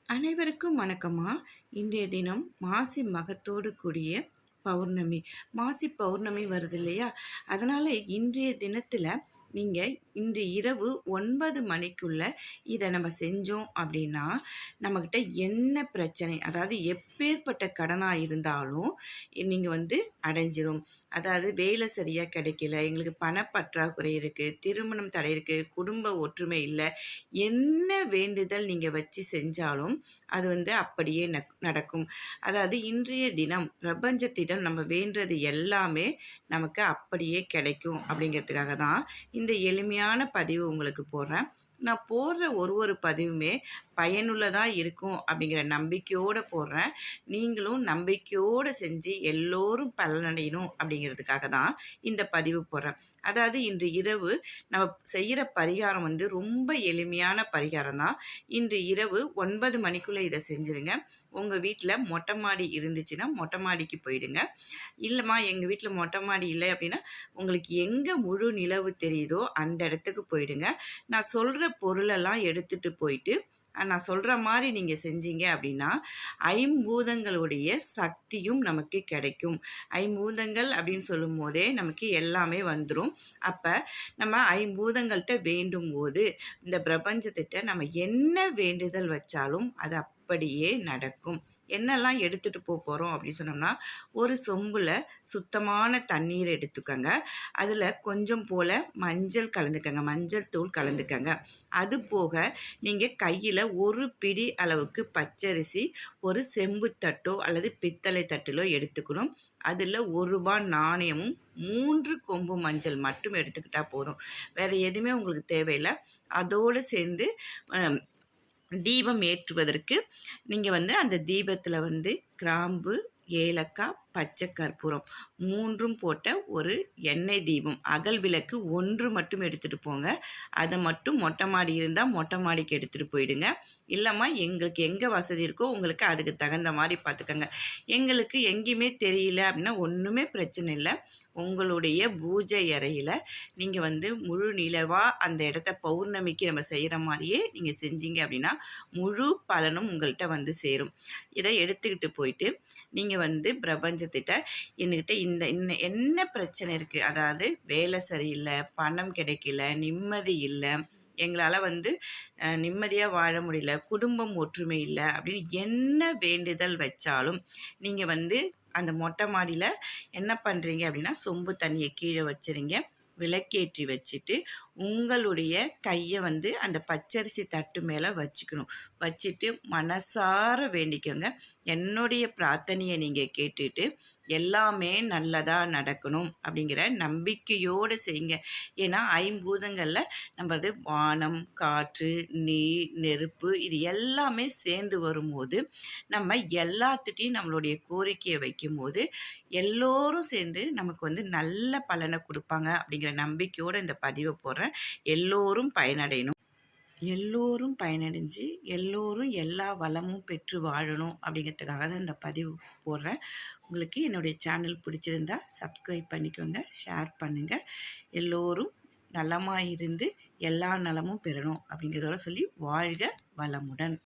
அனைவருக்கும் வணக்கம்மா. இன்றைய தினம் மாசி மகத்தோடு கூடிய பௌர்ணமி. மாசி பௌர்ணமி வருது இல்லையா? அதனால் இன்றைய தினத்தில் நீங்கள் இன்று இரவு 9 மணிக்குள்ள இதை நம்ம செஞ்சோம் அப்படின்னா நம்மக்கிட்ட என்ன பிரச்சனை, அதாவது எப்பேற்பட்ட கடனாக இருந்தாலும் நீங்கள் அடைஞ்சிரும். அதாவது வேலை சரியாக கிடைக்கல, எங்களுக்கு பணப்பற்றாக்குறை இருக்குது, திருமணம் தடை இருக்குது, குடும்ப ஒற்றுமை இல்லை, என்ன வேண்டுதல் நீங்கள் வச்சு செஞ்சாலும் அது அப்படியே நடக்கும். அதாவது இன்றைய தினம் பிரபஞ்சத்திடம் நம்ம வேண்டுறது எல்லாமே நமக்கு அப்படியே கிடைக்கும் அப்படிங்கிறதுக்காக தான் இந்த எளிமையான பதிவு உங்களுக்கு போடுறேன். நான் போடுற ஒரு பதிவுமே பயனுள்ளதாக இருக்கும் அப்படிங்கிற நம்பிக்கையோடு போடுறேன். நீங்களும் நம்பிக்கையோடு செஞ்சு எல்லோரும் பலனடையணும் அப்படிங்கிறதுக்காக தான் இந்த பதிவு போடுறேன். அதாவது இன்று இரவு நம்ம செய்கிற பரிகாரம் ரொம்ப எளிமையான பரிகாரம் தான். இன்று இரவு 9 மணிக்குள்ளே இதை செஞ்சுருங்க. உங்கள் வீட்டில் மொட்டை மாடி இருந்துச்சுன்னா மொட்டை மாடிக்கு போயிடுங்க. இல்லைம்மா எங்கள் வீட்டில் மொட்டை மாடி இல்லை அப்படின்னா உங்களுக்கு எங்கே முழு நிலவு தெரியுதோ அந்த இடத்துக்கு போயிடுங்க. நான் சொல்கிற பொருளெல்லாம் எடுத்துகிட்டு போயிட்டு நான் சொல்கிற மாதிரி நீங்கள் செஞ்சீங்க அப்படின்னா ஐம்பூதங்களுடைய சக்தியும் நமக்கு கிடைக்கும். ஐம்பூதங்கள் அப்படின்னு சொல்லும் போதே நமக்கு எல்லாமே வந்துடும். அப்போ நம்ம ஐம்பூதங்கள்கிட்ட வேண்டும் போது இந்த பிரபஞ்சத்திட்ட நம்ம என்ன வேண்டுதல் வச்சாலும் அது அப்படியே நடக்கும். என்னெல்லாம் எடுத்துகிட்டு போகிறோம் அப்படின்னு சொன்னோம்னா, ஒரு சொம்பில் சுத்தமான தண்ணீர் எடுத்துக்கோங்க. அதில் கொஞ்சம் போல் மஞ்சள் கலந்துக்கங்க, மஞ்சள் தூள் கலந்துக்கங்க. அது போக நீங்கள் கையில் ஒரு பிடி அளவுக்கு பச்சரிசி ஒரு செம்பு தட்டோ அல்லது பித்தளை தட்டிலோ எடுத்துக்கணும். அதில் ₹1 நாணயமும் 3 கொம்பு மஞ்சள் மட்டும் எடுத்துக்கிட்டால் போதும். வேறு எதுவுமே உங்களுக்கு தேவையில்லை. அதோடு சேர்ந்து தீபம் ஏற்றுவதற்கு நீங்கள் அந்த தீபத்தில் கிராம்பு, ஏலக்காய், பச்சை கற்பூரம் 3ம் போட்ட ஒரு எண்ணெய் தீபம், அகல் விளக்கு 1 மட்டும் எடுத்துகிட்டு போங்க. அதை மட்டும் மொட்டை மாடி இருந்தால் மொட்டை மாடிக்கு எடுத்துகிட்டு போயிடுங்க. இல்லைம்மா எங்களுக்கு எங்கே வசதி இருக்கோ உங்களுக்கு அதுக்கு தகுந்த மாதிரி பார்த்துக்கோங்க. எங்களுக்கு எங்கேயுமே தெரியல அப்படின்னா ஒன்றுமே பிரச்சனை இல்லை. உங்களுடைய பூஜை அறையில் நீங்கள் முழு நிலவாக அந்த இடத்த பௌர்ணமிக்கு நம்ம செய்கிற மாதிரியே நீங்கள் செஞ்சீங்க அப்படின்னா முழு பலனும் உங்கள்கிட்ட சேரும். இதை எடுத்துக்கிட்டு போயிட்டு நீங்கள் பிரபஞ்சத்திட்ட என்கிட்ட இந்த என்ன பிரச்சனை இருக்குது, அதாவது வேலை சரியில்லை, பணம் கிடைக்கல, நிம்மதி இல்லை, எங்களால் நிம்மதியாக வாழ முடியல, குடும்பம் ஒற்றுமை இல்லை அப்படின்னு என்ன வேண்டுதல் வச்சாலும் நீங்கள் அந்த மொட்டை மாடியில் என்ன பண்ணுறீங்க அப்படின்னா சொம்பு தண்ணியை கீழே வச்சுருங்க. விளக்கேற்றி வச்சுட்டு உங்களுடைய கையை அந்த பச்சரிசி தட்டு மேலே வச்சுக்கணும். வச்சுட்டு மனசார வேண்டிக்கோங்க. என்னுடைய பிரார்த்தனையை நீங்கள் கேட்டுட்டு எல்லாமே நல்லதாக நடக்கணும் அப்படிங்கிற நம்பிக்கையோடு செய்யுங்க. ஏன்னா ஐம்பூதங்களில் நம்ம வானம், காற்று, நீர், நெருப்பு இது எல்லாமே சேர்ந்து வரும்போது நம்ம எல்லாத்துட்டையும் நம்மளுடைய கோரிக்கையை வைக்கும்போது எல்லோரும் சேர்ந்து நமக்கு நல்ல பலனை கொடுப்பாங்க அப்படிங்கிற நம்பிக்கையோடு இந்த பதிவை போடுறேன். எல்லோரும் பயனடையணும், எல்லோரும் பயனடைஞ்சு எல்லோரும் எல்லா வளமும் பெற்று வாழணும் அப்படிங்கிறதுக்காக தான் இந்த பதிவு போடுறேன். உங்களுக்கு என்னுடைய சேனல் பிடிச்சிருந்தா சப்ஸ்கிரைப் பண்ணிக்கோங்க, ஷேர் பண்ணுங்கள். எல்லோரும் நலமாக இருந்து எல்லா நலமும் பெறணும் அப்படிங்கிறதோட சொல்லி வாழ்க வளமுடன்.